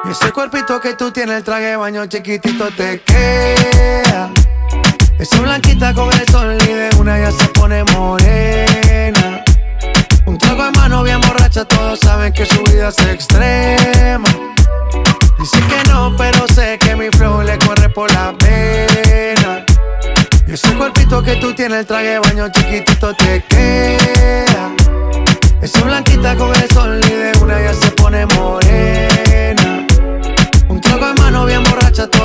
Y ese cuerpito que tú tienes, el traje de baño chiquitito te queda. Esa blanquita con el sol y de una ya se pone morena. Un trago en mano bien borracha, todos saben que su vida es extrema. Dice que no, pero sé que mi flow le corre por la vena. Y ese cuerpito que tú tienes, el traje de baño chiquitito te queda.